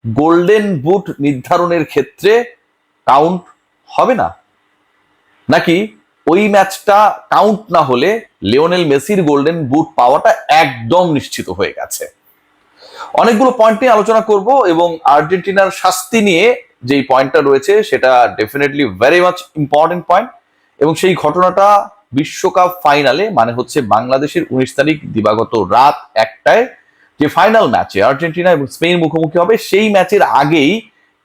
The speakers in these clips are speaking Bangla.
গোল্ডেন বুট নির্ধারণের ক্ষেত্রে কাউন্ট হবে না, নাকি ওই ম্যাচটা কাউন্ট না হলে লিওনেল মেসির গোল্ডেন বুট পাওয়াটা একদম নিশ্চিত হয়ে গেছে? অনেকগুলো পয়েন্ট নিয়ে আলোচনা করব এবং আর্জেন্টিনার শাস্তি নিয়ে যেই পয়েন্টটা রয়েছে সেটা definitely very much important point. এবং সেই ঘটনাটা বিশ্বকাপ ফাইনালে, মানে হচ্ছে বাংলাদেশের 19 তারিখ দিবাগত রাত 1টায় যে ফাইনাল ম্যাচে আর্জেন্টিনা এবং স্পেন মুখোমুখি হবে, সেই ম্যাচের আগেই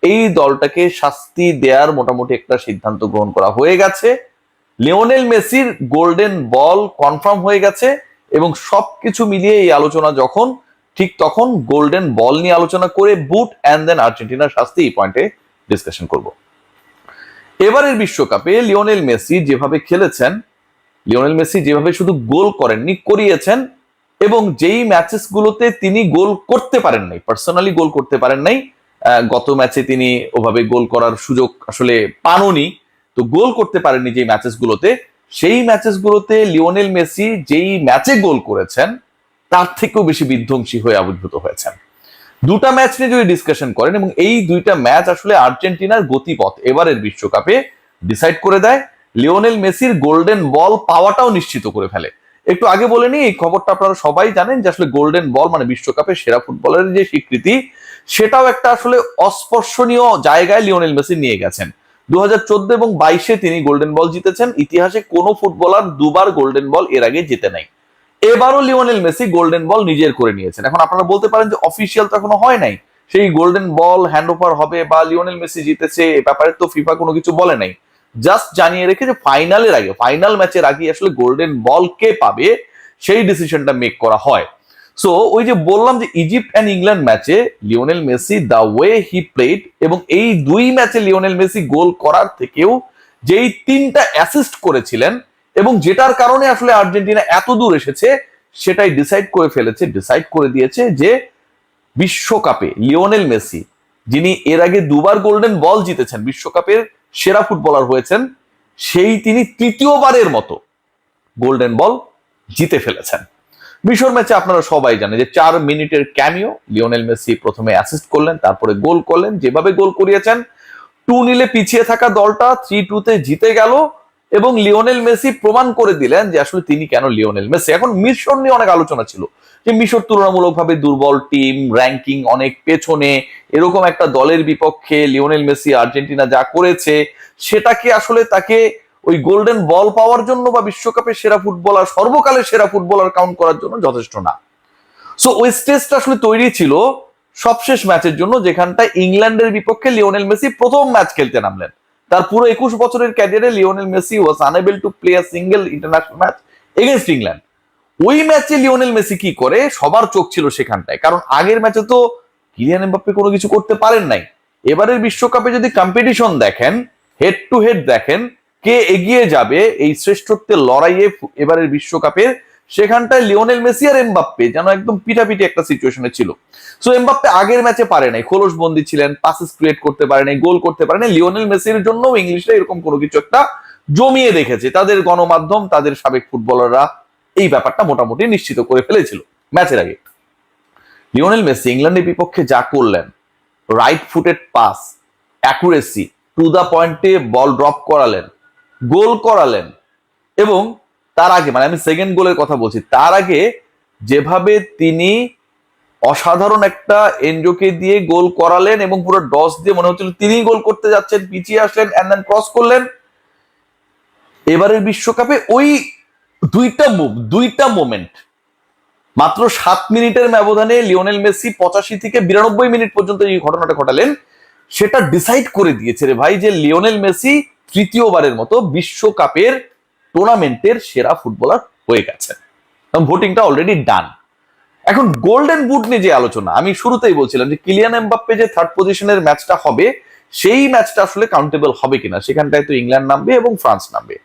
এই দলটাকে শাস্তি দেওয়ার মোটামুটি একটা সিদ্ধান্ত গ্রহণ করা হয়ে গেছে। লিওনেল মেসির গোল্ডেন বল কনফার্ম হয়ে গেছে এবং সবকিছু মিলিয়ে এই আলোচনা যখন, ঠিক তখন গোল্ডেন বল নিয়ে আলোচনা করে বুট অ্যান্ড দেন আর্জেন্টিনার শাস্তি, এই পয়েন্টে ডিসকাশন করব। এবারের বিশ্বকাপে লিওনেল মেসি যেভাবে খেলেছেন, লিওনেল মেসি যেভাবে শুধু গোল করেননি, করিয়েছেন, এবং যেই ম্যাচেস গুলোতে তিনি গোল করতে পারেন নাই, পার্সোনালি গোল করতে পারেন নাই, গত ম্যাচে তিনি ওভাবে গোল করার সুযোগ আসলে পাননি, তো গোল করতে পারেননি যে ম্যাচেস গুলোতে, সেই ম্যাচেস গুলোতে লিওনেল মেসি যেই ম্যাচে গোল করেছেন তার থেকেও বেশি বিধ্বংসী হয়ে আবির্ভূত হয়েছেন। দুটা ম্যাচ নিয়ে যদি ডিসকাশন করেন, এবং এই দুইটা ম্যাচ আসলে আর্জেন্টিনার গতিপথ এবারের বিশ্বকাপে ডিসাইড করে দেয়, লিওনেল মেসির গোল্ডেন বল পাওয়াটাও নিশ্চিত করে ফেলে। একটু আগে বলে নি, এই খবরটা আপনারা সবাই জানেন যে আসলে গোল্ডেন বল মানে বিশ্বকাপের সেরা ফুটবলারের যে স্বীকৃতি, সেটাও একটা আসলে অস্পর্শনীয় জায়গায় লিওনেল মেসি নিয়ে গেছেন। 2014 এবং 22-এ তিনি গোল্ডেন বল জিতেছেন। ইতিহাসে কোনো ফুটবলার দুবার গোল্ডেন বল এর আগে জিতে নাই। এবারও লিওনেল মেসি গোল্ডেন বল নিজের করে নিয়েছেন। এখন আপনারা বলতে পারেন যে অফিসিয়াল তো এখনো হয় নাই, সেই গোল্ডেন বল হ্যান্ড ওভার হবে বা লিওনেল মেসি জিতেছে এ ব্যাপারে তো ফিফা কোনো কিছু বলে নাই। জাস্ট জানিয়ে রেখে যে ফাইনালের আগে, ফাইনাল ম্যাচের আগে আসলে গোল্ডেন বল কে পাবে সেই ডিসিশনটা মেক করা হয়। সো ওই যে বললাম যে ইজিপ্ট অ্যান্ড ইংল্যান্ড ম্যাচে Lionel Messi the way he played, এবং এই দুই ম্যাচে লিওনেল মেসি গোল করার থেকেও যেই 3টা অ্যাসিস্ট করেছিলেন এবং যেটার কারণে আসলে আর্জেন্টিনা এত দূর এসেছে, সেটাই ডিসাইড করে ফেলেছে, ডিসাইড করে দিয়েছে যে বিশ্বকাপে লিওনেল মেসি, যিনি এর আগে দুবার গোল্ডেন বল জিতেছেন, বিশ্বকাপের সেরা ফুটবলার হয়েছেন, সেই তিনি তৃতীয়বারের মতো গোল্ডেন বল জিতে ফেলেছেন। মিশর ম্যাচে আপনারা সবাই জানেন যে 4 মিনিটের ক্যামিও, লিওনেল মেসি প্রথমে অ্যাসিস্ট করলেন, তারপরে গোল করলেন, যেভাবে গোল করিয়েছেন 2-0 পিছিয়ে থাকা দলটা 3-2-তে জিতে গেল এবং লিওনেল মেসি প্রমাণ করে দিলেন যে আসলে তিনি কেন লিওনেল মেসি। এখন মিশর নিয়ে অনেক আলোচনা ছিল যে মিশর তুলনামূলকভাবে দুর্বল টিম, র্যাঙ্কিং অনেক পেছনে, এরকম একটা দলের বিপক্ষে লিওনেল মেসি আর্জেন্টিনা যা করেছে সেটাকে আসলে তাকে ওই গোল্ডেন বল পাওয়ার জন্য বা বিশ্বকাপের সেরা ফুটবলার, সর্বকালের সেরা ফুটবলার কাউন্ট করার জন্য যথেষ্ট না। সো ওই স্টেজটা আসলে তৈরি ছিল সবশেষ ম্যাচের জন্য, যেখানটায় ইংল্যান্ডের বিপক্ষে লিওনেল মেসি প্রথম ম্যাচ খেলতে নামলেন। তার পুরো 21 বছরের ক্যারিয়ারে Lionel Messi was unable to play a single international match against England. ওই ম্যাচে লিওনেল মেসি কি করে সবার চোখ ছিল সেখানটায়, কারণ আগের ম্যাচে তো কিলিয়ান এমবাপ্পে কোনো কিছু করতে পারেন নাই। এবারের বিশ্বকাপে যদি কম্পিটিশন দেখেন, হেড টু হেড দেখেন, কে এগিয়ে যাবে এই শ্রেষ্ঠত্বের লড়াইয়ে এবারের বিশ্বকাপের, সেখানটায় লিওনেল মেসি আর এমবাপ্পে যেন একদম পিটাপিটি একটা সিচুয়েশনে ছিল। সো এমবাপ্পে আগের ম্যাচে পারে নাই, খোলস বন্দী ছিলেন, পাসেস ক্রিয়েট করতে পারে নাই, গোল করতে পারে নাই। লিওনেল মেসির জন্য ইংলিশরা এরকম কোনো কিছু একটা জমিয়ে রেখেছে, তাদের গণমাধ্যম, তাদের সাবেক ফুটবলাররা এই ব্যাপারটা মোটামুটি নিশ্চিত করে ফেলেছিল ম্যাচের আগে। লিওনেল মেসি ইংল্যান্ডের বিপক্ষে যা করলেন, right footed pass, accuracy, to the পয়েন্টে বল ড্রপ করালেন, গোল করালেন, এবং তার আগে, মানে আমি সেকেন্ড গোলের কথা বলছি, তার আগে যেভাবে তিনি অসাধারণ একটা এনজোকে দিয়ে গোল করালেন এবং পুরো ডস দিয়ে মনে হচ্ছিল তিনিই গোল করতে যাচ্ছেন, পিছিয়ে আসলেন এন্ড দেন ক্রস করলেন। এবারের বিশ্বকাপে ওই দুইটা মোমেন্ট মাত্র 7 মিনিটের ব্যবধানে লিওনেল মেসি 85 থেকে 92 মিনিট পর্যন্ত এই ঘটনাটা ঘটালেন, সেটা ডিসাইড করে দিয়েছে রে ভাই যে লিওনেল মেসি তৃতীয়বারের মতো বিশ্বকাপের টুর্নামেন্টের সেরা ফুটবলার হয়ে গেছেন। ভোটিংটা অলরেডি ডান। এখন গোল্ডেন বুট নিয়ে যে আলোচনা, আমি শুরুতেই বলছিলাম যে কিলিয়ান এমবাপ্পে যে থার্ড পজিশনের ম্যাচটা হবে, সেই ম্যাচটা আসলে কাউন্টেবল হবে কিনা, সেখানটায় তো ইংল্যান্ড নামবে এবং ফ্রান্স নামবে।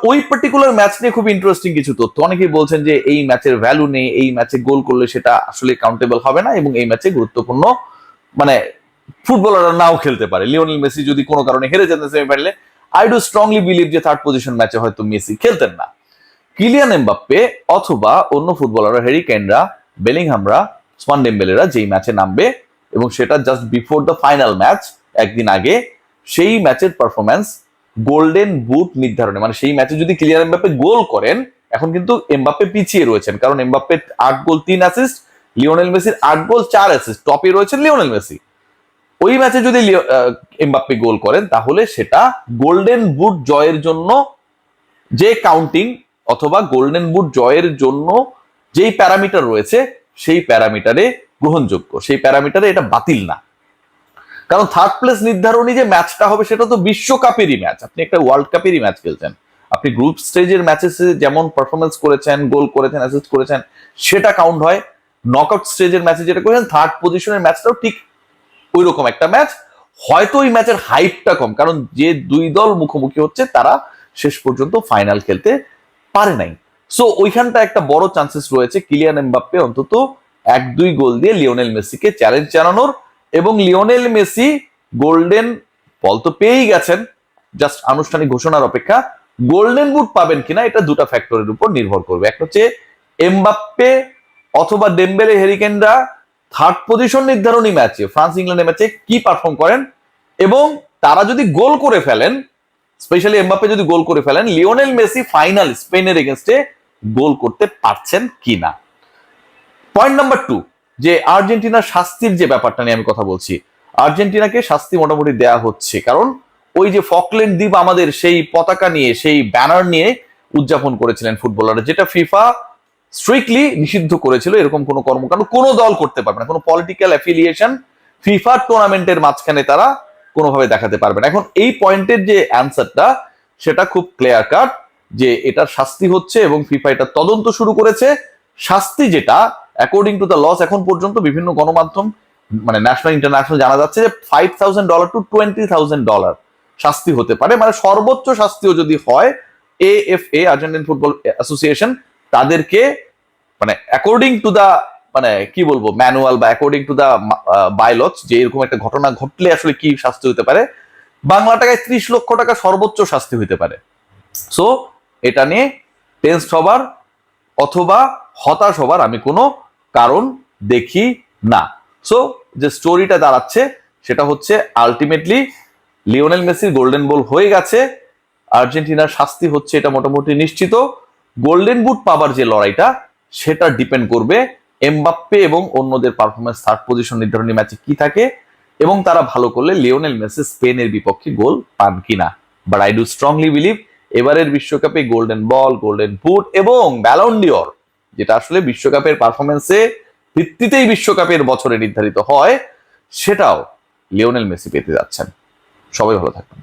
ওই পার্টিকুলার ম্যাচ নিয়ে খুব ইন্টারেস্টিং কিছু তথ্য, অনেকেই বলছেন যে এই ম্যাচের ভ্যালু নেই, এই ম্যাচে গোল করলে সেটা আসলে কাউন্টেবল হবে না এবং এই ম্যাচে গুরুত্বপূর্ণ, মানে ফুটবলাররা নাও খেলতে পারে। লিওনেল মেসি যদি কোনো কারণে হেরে যেতেন সেমিফাইনালে, আই ডু স্ট্রংলি বিলিভ যে থার্ড পজিশন ম্যাচে হয়তো মেসি খেলতেন না। কিলিয়ান এমবাপ্পে অথবা অন্য ফুটবলাররা, হ্যারি কেনরা, বেলিংহামরা, ওসমান ডেম্বেলেরা যেই ম্যাচে নামবে, এবং সেটা just before the final match, একদিন আগে, সেই ম্যাচের পারফরমেন্স গোল্ডেন বুট নির্ধারণে, মানে সেই ম্যাচে যদি কিলিয়ান এমবাপ্পে গোল করেন, এখন কিন্তু এমবাপ্পে পিছিয়ে রয়েছেন, কারণ এমবাপ্পে 8 গোল 3 অ্যাসিস্ট, লিওনেল মেসির 8 গোল 4 অ্যাসিস্ট, টপে রয়েছেন লিওনেল মেসি। ওই ম্যাচে যদি এমবাপ্পে গোল করেন, তাহলে সেটা গোল্ডেন বুট জয়ের জন্য যে কাউন্টিং অথবা গোল্ডেন বুট জয়ের জন্য যেই প্যারামিটার রয়েছে, সেই প্যারামিটারে গ্রহণযোগ্য, সেই প্যারামিটারে এটা বাতিল না। কারণ থার্ড প্লেস নির্ধারণী যে ম্যাচটা হবে, সেটা তো বিশ্বকাপেরই ম্যাচ, আপনি একটা ওয়ার্ল্ড কাপেরই ম্যাচ খেলছেন। আপনি গ্রুপ স্টেজের ম্যাচে যেমন পারফরমেন্স করেছেন, গোল করেছেন, অ্যাসিস্ট করেছেন, সেটা কাউন্ট হয়। নকআউট স্টেজের ম্যাচে যেটা করেছেন, থার্ড পজিশনের ম্যাচটাও ঠিক ওই রকম একটা ম্যাচ। হয়তো ওই ম্যাচের হাইপটা কম, কারণ যে দুই দল মুখোমুখি হচ্ছে তারা শেষ পর্যন্ত ফাইনাল খেলতে পারে নাই। সো ওইখানটা একটা বড় চান্সেস রয়েছে কিলিয়ান এমবাপ্পে অন্তত 1-2 গোল দিয়ে লিওনেল মেসিকে চ্যালেঞ্জ জানানোর, এবং লিওনেল মেসি গোল্ডেন বল তো পেয়েই গেছেন, জাস্ট আনুষ্ঠানিক ঘোষণার অপেক্ষা। গোল্ডেন বুট পাবেন কিনা এটা দুটা ফ্যাক্টরের উপর নির্ভর করবে। একটা হচ্ছে এমবাপ্পে অথবা ডেম্বেলে, হেরিকেনরা থার্ড পজিশন নির্ধারণী ম্যাচে, ফ্রান্স ইংল্যান্ডের ম্যাচে কি পারফর্ম করেন, এবং তারা যদি গোল করে ফেলেন, স্পেশালি এমবাপ্পে যদি গোল করে ফেলেন, লিওনেল মেসি ফাইনাল স্পেনের এগেনস্টে গোল করতে পারছেন কিনা। পয়েন্ট নাম্বার 2, যে আর্জেন্টিনার শাস্তির যে ব্যাপারটা নিয়ে আমি কথা বলছি, আর্জেন্টিনাকে শাস্তি মোটামুটি দেয়া হচ্ছে, কারণ ওই যে ফকল্যান্ড দ্বীপ আমাদের সেই পতাকা নিয়ে, সেই ব্যানার নিয়ে উদযাপন করেছিলেন ফুটবলাররা, যেটা ফিফা স্ট্রিক্টলি নিষিদ্ধ করেছিল। এরকম কোনো কর্মকাণ্ড কোনো দল করতে পারবে না, কোনো পলিটিক্যাল অ্যাফিলিয়েশন ফিফা টুর্নামেন্টের মাঝখানে তারা কোনোভাবে দেখাতে পারবে না। এখন এই পয়েন্টের যে অ্যান্সারটা, সেটা খুব ক্লিয়ার কাট, যে এটার শাস্তি হচ্ছে, এবং ফিফা এটা তদন্ত শুরু করেছে। শাস্তি যেটা অ্যাকর্ডিং টু দ্য লস, এখন পর্যন্ত বিভিন্ন গণমাধ্যম, মানে ন্যাশনাল ইন্টারন্যাশনাল, জানা যাচ্ছে যে $5,000 to $20,000 শাস্তি হতে পারে। মানে সর্বোচ্চ শাস্তিও যদি হয়, AFA, আর্জেন্টিন ফুটবল অ্যাসোসিয়েশন, তাদেরকে মানে অ্যাকর্ডিং টু দা, মানে কি বলবো, ম্যানুয়াল বা অ্যাকর্ডিং টু দা বাইলস, যে এরকম একটা ঘটনা ঘটলে আসলে কি শাস্তি হতে পারে, বাংলা টাকায় 30 লক্ষ টাকা সর্বোচ্চ শাস্তি হতে পারে। সো এটা নিয়ে টেনসড হবার অথবা হতাশ হবার আমি কোনো কারণ দেখি না। সো যে স্টোরিটা দাঁড়াচ্ছে, সেটা হচ্ছে আলটিমেটলি লিওনেল মেসির গোল্ডেন বল হয়ে গেছে, আর্জেন্টিনার শাস্তি হচ্ছে এটা মোটামুটি নিশ্চিত। গোল্ডেন বুট পাবার যে লড়াইটা, সেটা ডিপেন্ড করবে এমবাপ্পে এবং অন্যদের পারফরমেন্স থার্ড পজিশন নির্ধারণী ম্যাচে কি থাকে, এবং তারা ভালো করলে লিওনেল মেসি স্পেনের বিপক্ষে গোল পান কিনা। But I do strongly believe এবারের বিশ্বকাপে গোল্ডেন বল, গোল্ডেন বুট এবং ব্যালন ডিওর, যেটা আসলে বিশ্বকাপের পারফরমেন্সে ভিত্তিতেই বিশ্বকাপের বছরে নির্ধারিত হয়, সেটাও লিওনেল মেসি পেতে যাচ্ছেন। সবাই ভালো থাকবেন।